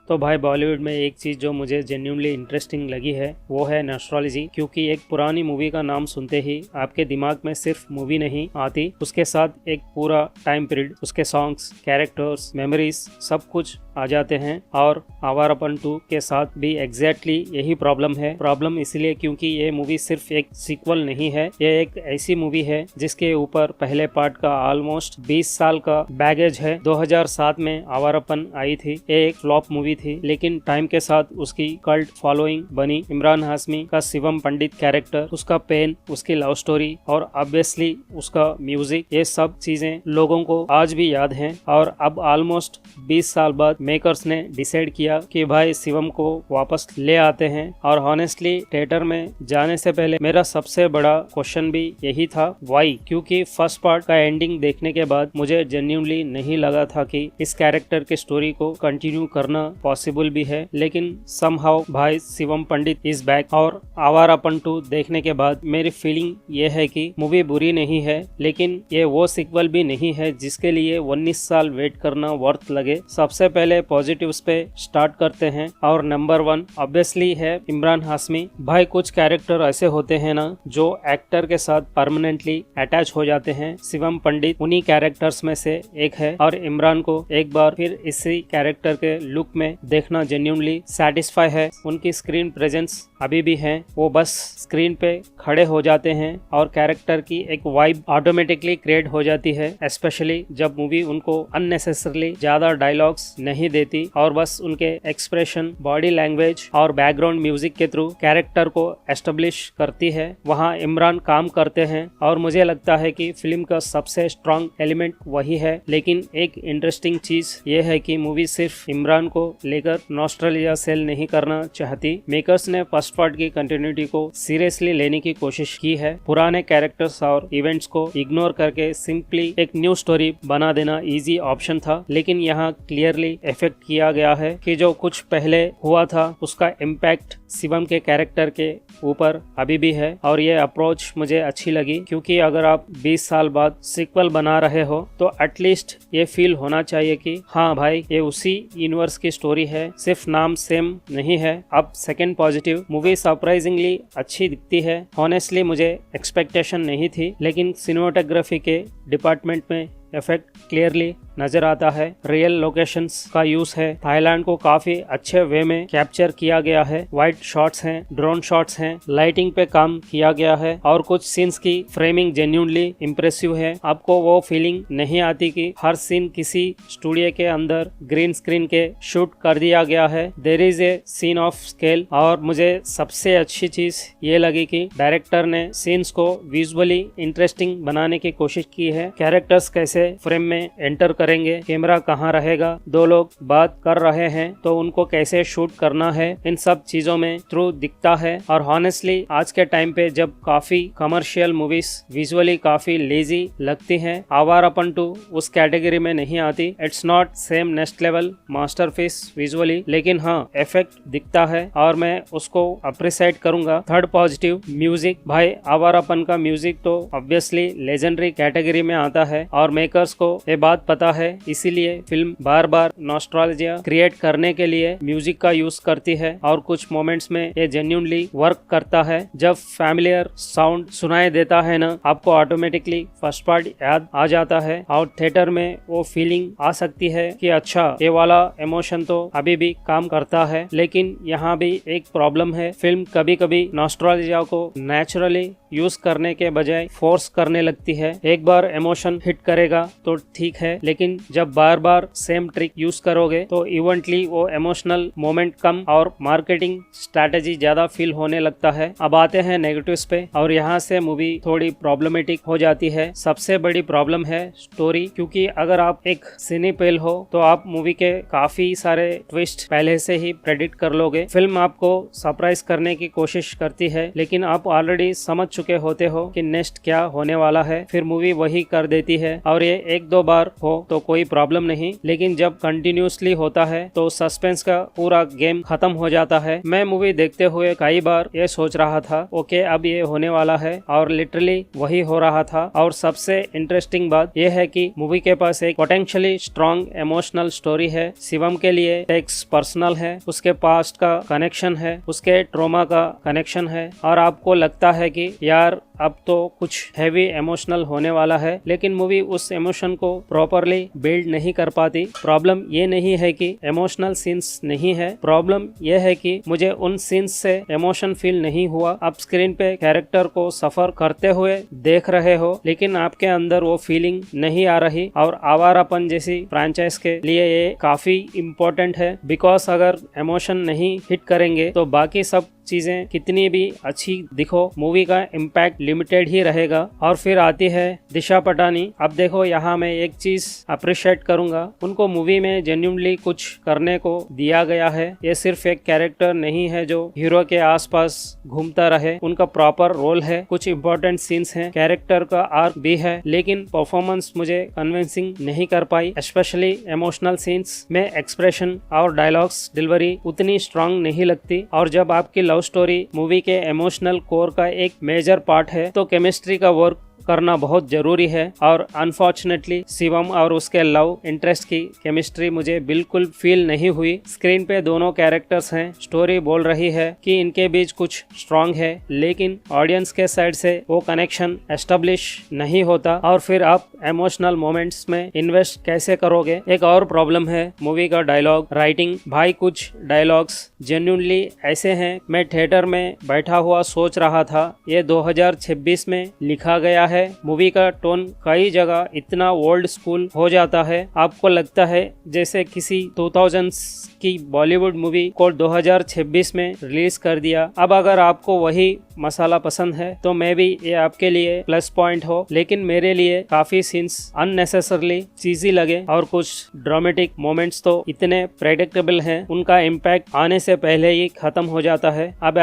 तो भाई बॉलीवुड में एक चीज़ जो मुझे जेन्युइनली इंटरेस्टिंग लगी है वो है नॉस्टैल्जिया, क्योंकि एक पुरानी मूवी का नाम सुनते ही आपके दिमाग में सिर्फ मूवी नहीं आती, उसके साथ एक पूरा टाइम पीरियड, उसके सॉन्ग्स, कैरेक्टर्स, मेमोरीज सब कुछ आ जाते हैं। और आवारापन 2 के साथ भी एग्जैक्टली यही प्रॉब्लम है। प्रॉब्लम इसलिए क्योंकि ये मूवी सिर्फ एक सीक्वल नहीं है, ये एक ऐसी मूवी है जिसके ऊपर पहले पार्ट का ऑलमोस्ट 20 साल का बैगेज है। 2007 में आवारापन आई थी, ये एक फ्लॉप मूवी थी, लेकिन टाइम के साथ उसकी कल्ट फॉलोइंग बनी। इमरान हाशमी का शिवम पंडित कैरेक्टर, उसका पेन, उसकी लव स्टोरी और ऑब्वियसली उसका म्यूजिक, ये सब चीजें लोगों को आज भी याद हैं। और अब ऑलमोस्ट 20 साल बाद मेकर्स ने डिसाइड किया कि भाई शिवम को वापस ले आते हैं। और हॉनेस्टली थिएटर में जाने से पहले मेरा सबसे बड़ा क्वेश्चन भी यही था, वाई? क्योंकि फर्स्ट पार्ट का एंडिंग देखने के बाद मुझे जेन्युइनली नहीं लगा था कि इस कैरेक्टर के स्टोरी को कंटिन्यू करना पॉसिबल भी है, लेकिन समहाउ भाई शिवम पंडित इज बैक। और आवारापन 2 देखने के बाद मेरी फीलिंग ये है कि मूवी बुरी नहीं है, लेकिन ये वो सीक्वल भी नहीं है जिसके लिए 19 साल वेट करना वर्थ लगे। सबसे पहले पॉजिटिव्स पे स्टार्ट करते हैं, और नंबर 1 ऑब्वियसली है इमरान हाशमी। भाई कुछ कैरेक्टर ऐसे होते हैं ना जो एक्टर के साथ परमानेंटली अटैच हो जाते हैं। शिवम पंडित उन्हीं कैरेक्टर्स में से एक है, और इमरान को एक बार फिर इसी कैरेक्टर के लुक में देखना जेन्युइनली सैटिस्फाई है। उनकी स्क्रीन प्रेजेंस अभी भी है, वो बस स्क्रीन पे खड़े हो जाते हैं और कैरेक्टर की एक वाइब ऑटोमेटिकली क्रिएट हो जाती है, स्पेशली जब मूवी उनको अननेसेसरली ज्यादा डायलॉग्स नहीं देती और बस उनके एक्सप्रेशन, बॉडी लैंग्वेज और बैकग्राउंड म्यूजिक के थ्रू कैरेक्टर को एस्टेब्लिश करती है। वहाँ इमरान काम करते हैं और मुझे लगता है कि फिल्म का सबसे स्ट्रॉन्ग एलिमेंट वही है। लेकिन एक इंटरेस्टिंग चीज ये है कि मूवी सिर्फ इमरान को लेकर नॉस्टैल्जिया सेल नहीं करना चाहती। मेकर्स ने फर्स्ट पार्ट की कंटिन्यूटी को सीरियसली लेने की कोशिश की है। पुराने कैरेक्टर्स और इवेंट्स को इग्नोर करके सिंपली एक न्यू स्टोरी बना देना इजी ऑप्शन था, लेकिन यहाँ क्लियरली इफेक्ट किया गया है कि जो कुछ पहले हुआ था उसका इम्पैक्ट शिवम के कैरेक्टर के ऊपर अभी भी है। और ये अप्रोच मुझे अच्छी लगी, क्योंकि अगर आप 20 साल बाद सीक्वल बना रहे हो तो एटलीस्ट ये फील होना चाहिए कि हाँ भाई ये उसी यूनिवर्स की स्टोरी है, सिर्फ नाम सेम नहीं है। अब सेकंड पॉजिटिव, मूवी सरप्राइजिंगली अच्छी दिखती है। ऑनेस्टली मुझे एक्सपेक्टेशन नहीं थी, लेकिन सिनेमाटोग्राफी के डिपार्टमेंट में इफेक्ट क्लियरली नजर आता है। रियल लोकेशंस का यूज है, थाईलैंड को काफी अच्छे वे में कैप्चर किया गया है। वाइड शॉट्स हैं, ड्रोन शॉट्स हैं, लाइटिंग पे काम किया गया है, और कुछ सीन्स की फ्रेमिंग जेन्युइनली इम्प्रेसिव है। आपको वो फीलिंग नहीं आती कि हर सीन किसी स्टूडियो के अंदर ग्रीन स्क्रीन के शूट कर दिया गया है। There is a scene of scale. और मुझे सबसे अच्छी चीज ये लगी कि डायरेक्टर ने सीन्स को विजुअली इंटरेस्टिंग बनाने की कोशिश की है। कैरेक्टर्स कैसे फ्रेम में एंटर करेंगे, कैमरा कहाँ रहेगा, दो लोग बात कर रहे हैं तो उनको कैसे शूट करना है, इन सब चीजों में थ्रू दिखता है। और हॉनेस्टली आज के टाइम पे जब काफी कमर्शियल मूवीज विजुअली काफी लेजी लगती हैं, आवारापन 2 उस कैटेगरी में नहीं आती। It's not same next level masterpiece visually, लेकिन हाँ इफेक्ट दिखता है और मैं उसको अप्रिशिएट करूंगा। Third positive, music. भाई आवारापन का म्यूजिक तो ऑब्वियसली लेजेंडरी कैटेगरी में आता है, और मेकर्स को ये बात पता है, इसीलिए फिल्म बार बार नॉस्टैल्जिया क्रिएट करने के लिए म्यूजिक का यूज करती है। और कुछ मोमेंट्स में ये जेन्युइनली वर्क करता है। जब फैमिलियर साउंड सुनाई देता है ना, आपको ऑटोमेटिकली फर्स्ट पार्ट याद आ जाता है, और थिएटर में वो फीलिंग आ सकती है कि अच्छा ये वाला इमोशन तो अभी भी काम करता है। लेकिन यहाँ भी एक प्रॉब्लम है, फिल्म कभी कभी नॉस्टैल्जिया को नेचुरली यूज करने के बजाय फोर्स करने लगती है। एक बार इमोशन हिट करेगा तो ठीक है, लेकिन जब बार बार सेम ट्रिक यूज करोगे तो इवेंटली वो इमोशनल मोमेंट कम और मार्केटिंग स्ट्रैटेजी ज्यादा फील होने लगता है। अब आते हैं नेगेटिव्स पे, और यहाँ से मूवी थोड़ी प्रॉब्लमेटिक हो जाती है। सबसे बड़ी प्रॉब्लम है स्टोरी, क्योंकि अगर आप एक सिनेफिल हो तो आप मूवी के काफी सारे ट्विस्ट पहले से ही प्रेडिक्ट कर लोगे। फिल्म आपको सरप्राइज करने की कोशिश करती है, लेकिन आप ऑलरेडी समझ चुके होते हो कि नेक्स्ट क्या होने वाला है, फिर मूवी वही कर देती है और ये एक दो बार हो तो कोई प्रॉब्लम नहीं, लेकिन जब कंटिन्यूसली होता है तो सस्पेंस का पूरा गेम खत्म हो जाता है। मैं मूवी देखते हुए कई बार ये सोच रहा था ओके अब ये होने वाला है और लिटरली वही हो रहा था। और सबसे इंटरेस्टिंग बात यह है कि मूवी के पास एक पोटेंशियली स्ट्रॉन्ग इमोशनल स्टोरी है। शिवम के लिए टेक्स्ट पर्सनल है, उसके पास्ट का कनेक्शन है, उसके ट्रॉमा का कनेक्शन है और आपको लगता है कि यार अब तो कुछ हैवी इमोशनल होने वाला है, लेकिन मूवी उस इमोशन को प्रॉपरली बिल्ड नहीं कर पाती। प्रॉब्लम ये नहीं है कि इमोशनल सीन्स नहीं है, प्रॉब्लम ये है कि मुझे उन सीन्स से इमोशन फील नहीं हुआ। आप स्क्रीन पे कैरेक्टर को सफर करते हुए देख रहे हो लेकिन आपके अंदर वो फीलिंग नहीं आ रही और आवारापन जैसी फ्रेंचाइज के लिए ये काफी इम्पोर्टेंट है, बिकॉज अगर इमोशन नहीं हिट करेंगे तो बाकी सब चीजें कितनी भी अच्छी दिखो मूवी का इम्पैक्ट लिमिटेड ही रहेगा। और फिर आती है दिशा पटानी। अब देखो यहाँ मैं एक चीज अप्रिशिएट करूंगा, उनको मूवी में जेन्युइनली कुछ करने को दिया गया है। ये सिर्फ एक कैरेक्टर नहीं है जो हीरो के आसपास घूमता रहे, उनका प्रॉपर रोल है, कुछ इंपॉर्टेंट सीन्स हैं, कैरेक्टर का आर्क भी है, लेकिन परफॉर्मेंस मुझे कन्विंसिंग नहीं कर पाई। स्पेशली इमोशनल सीन्स में एक्सप्रेशन और डायलॉग्स डिलीवरी उतनी स्ट्रांग नहीं लगती। और जब आपकी लव स्टोरी मूवी के इमोशनल कोर का एक मेजर पार्ट है तो केमिस्ट्री का वर्क करना बहुत जरूरी है। और अनफॉर्चुनेटली शिवम और उसके लव इंटरेस्ट की केमिस्ट्री मुझे बिल्कुल फील नहीं हुई। स्क्रीन पे दोनों कैरेक्टर्स हैं, स्टोरी बोल रही है कि इनके बीच कुछ स्ट्रांग है, लेकिन ऑडियंस के साइड से वो कनेक्शन एस्टेब्लिश नहीं होता और फिर आप इमोशनल मोमेंट्स में इन्वेस्ट कैसे करोगे। एक और प्रॉब्लम है मूवी का डायलॉग राइटिंग। भाई कुछ डायलॉग्स जेन्युइनली ऐसे हैं, मैं थिएटर में बैठा हुआ सोच रहा था ये 2026 में लिखा गया है। मूवी का टोन कई जगह इतना ओल्ड स्कूल हो जाता है, आपको लगता है जैसे किसी 2000s की बॉलीवुड मूवी को 2026 में रिलीज कर दिया। अब अगर आपको वही मसाला पसंद है तो मे भी ये आपके लिए प्लस पॉइंट हो, लेकिन मेरे लिए काफी सीन्स अननेसेसरली चीजी लगे और कुछ ड्रामेटिक मोमेंट्स तो इतने प्रेडिक्टेबल हैं, उनका इम्पैक्ट आने से पहले ही खत्म हो जाता है। अब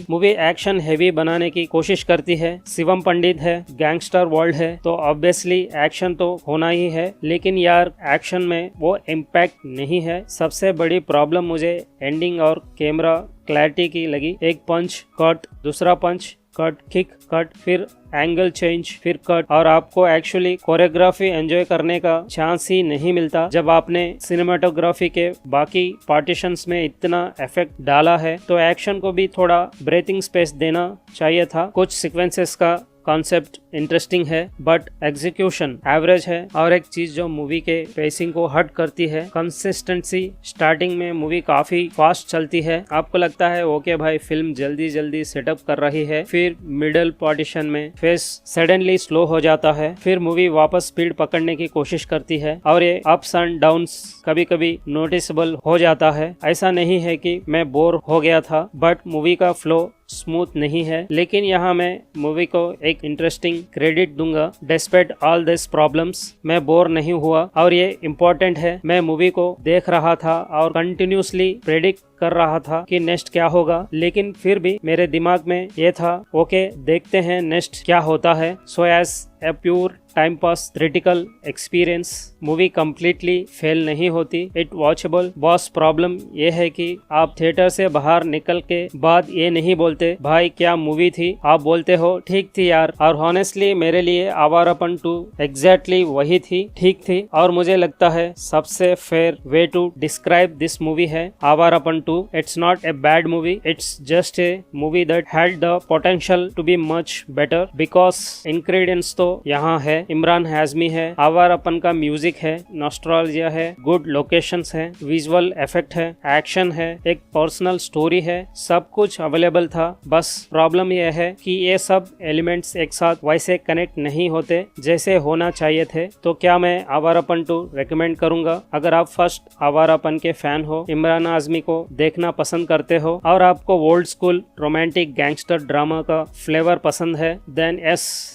मूवी एक्शन हेवी बनाने की कोशिश करती है। शिवम पंडित है, गैंगस्टर वर्ल्ड है तो ऑब्वियसली एक्शन तो होना ही है, लेकिन यार एक्शन में वो इम्पैक्ट नहीं है। सबसे बड़ी प्रॉब्लम मुझे एंडिंग और कैमरा क्लैरिटी की लगी। एक पंच कट, दूसरा पंच कट, किक कट, फिर एंगल चेंज, फिर कट, और आपको एक्चुअली कोरियोग्राफी एंजॉय करने का चांस ही नहीं मिलता। जब आपने सिनेमाटोग्राफी के बाकी पार्टीशंस में इतना इफेक्ट डाला है तो एक्शन को भी थोड़ा ब्रीथिंग स्पेस देना चाहिए था। कुछ सीक्वेंसेस का कॉन्सेप्ट इंटरेस्टिंग है बट एग्जीक्यूशन एवरेज है। और एक चीज जो मूवी के पेसिंग को हट करती है, कंसिस्टेंसी। स्टार्टिंग में मूवी काफी फास्ट चलती है, आपको लगता है ओके भाई फिल्म जल्दी जल्दी सेटअप कर रही है, फिर मिडिल पार्टीशन में फेस सडनली स्लो हो जाता है, फिर मूवी वापस स्पीड पकड़ने की कोशिश करती है और ये अप्स एंड डाउन्स कभी कभी नोटिसेबल हो जाता है। ऐसा नहीं है कि मैं बोर हो गया था, बट मूवी का फ्लो स्मूथ नहीं है, लेकिन यहाँ मैं मूवी को एक इंटरेस्टिंग क्रेडिट दूंगा। डिस्पाइट ऑल दिस प्रॉब्लम्स मैं बोर नहीं हुआ, और ये इम्पोर्टेंट है। मैं मूवी को देख रहा था और कंटिन्यूसली प्रेडिक्ट कर रहा था कि नेक्स्ट क्या होगा, लेकिन फिर भी मेरे दिमाग में ये था ओके देखते हैं नेक्स्ट क्या होता है। So as a pure time pass theatrical experience movie completely fail नहीं होती, इट वॉचेबल। बॉस प्रॉब्लम ये है कि आप थिएटर से बाहर निकल के बाद ये नहीं बोलते भाई क्या मूवी थी, आप बोलते हो ठीक थी यार। और हॉनेस्टली मेरे लिए आवारापन 2 एग्जैक्टली वही थी, ठीक थी। और मुझे लगता है सबसे fair way to describe this movie है Awarapan 2। It's not a bad movie, it's just a movie that had the potential to be much better, because ingredients तो यहाँ है, इमरान हाशमी है, आवारापन का म्यूजिक है, नॉस्टैल्जिया है, गुड लोकेशंस है, विजुअल इफेक्ट है, एक्शन है, एक पर्सनल स्टोरी है, सब कुछ अवेलेबल था। बस प्रॉब्लम यह है कि ये सब एलिमेंट्स एक साथ वैसे कनेक्ट नहीं होते जैसे होना चाहिए थे। तो क्या मैं आवारापन 2 रेकमेंड करूंगा? अगर आप फर्स्ट आवारापन के फैन हो, इमरान हाशमी को देखना पसंद करते हो और आपको old school romantic gangster drama का फ्लेवर पसंद है, देन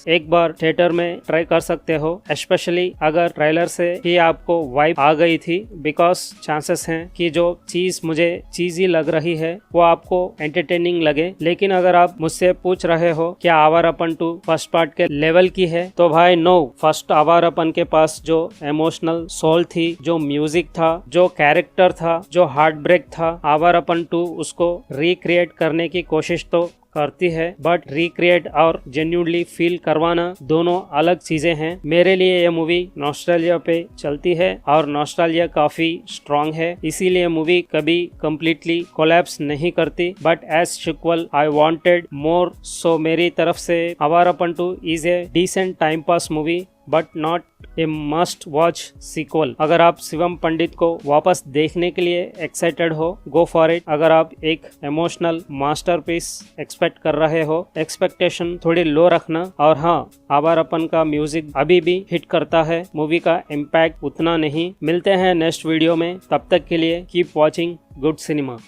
एक बार थिएटर में ट्राई कर कर सकते हो, स्पेशली अगर ट्रेलर से ही आपको वाइब आ गई थी, बिकॉज चांसेस हैं कि जो चीज मुझे चीजी लग रही है वो आपको एंटरटेनिंग लगे। लेकिन अगर आप मुझसे पूछ रहे हो क्या आवारापन 2 फर्स्ट पार्ट के लेवल की है, तो भाई नो। फर्स्ट आवारापन के पास जो इमोशनल सोल थी, जो म्यूजिक था, जो कैरेक्टर था, जो हार्ट ब्रेक था, आवारापन 2 उसको रिक्रिएट करने की कोशिश तो करती है, बट रिक्रिएट और जेन्युइनली फील करवाना दोनों अलग चीजें हैं। मेरे लिए ये मूवी नॉस्टैल्जिया पे चलती है और नॉस्टैल्जिया काफी स्ट्रांग है, इसीलिए मूवी कभी कम्प्लीटली कोलैप्स नहीं करती। But as sequel I wanted more, so मेरी तरफ से Awarapan 2 is a decent time pass movie but not a must watch sequel. अगर आप शिवम पंडित को वापस देखने के लिए एक्साइटेड हो, गो फॉर इट। अगर आप एक इमोशनल मास्टरपीस एक्सपेक्ट कर रहे हो, एक्सपेक्टेशन थोड़ी लो रखना। और हाँ, आवारापन का म्यूजिक अभी भी हिट करता है, मूवी का इम्पैक्ट उतना नहीं। मिलते हैं नेक्स्ट वीडियो में, तब तक के लिए कीप वॉचिंग गुड सिनेमा।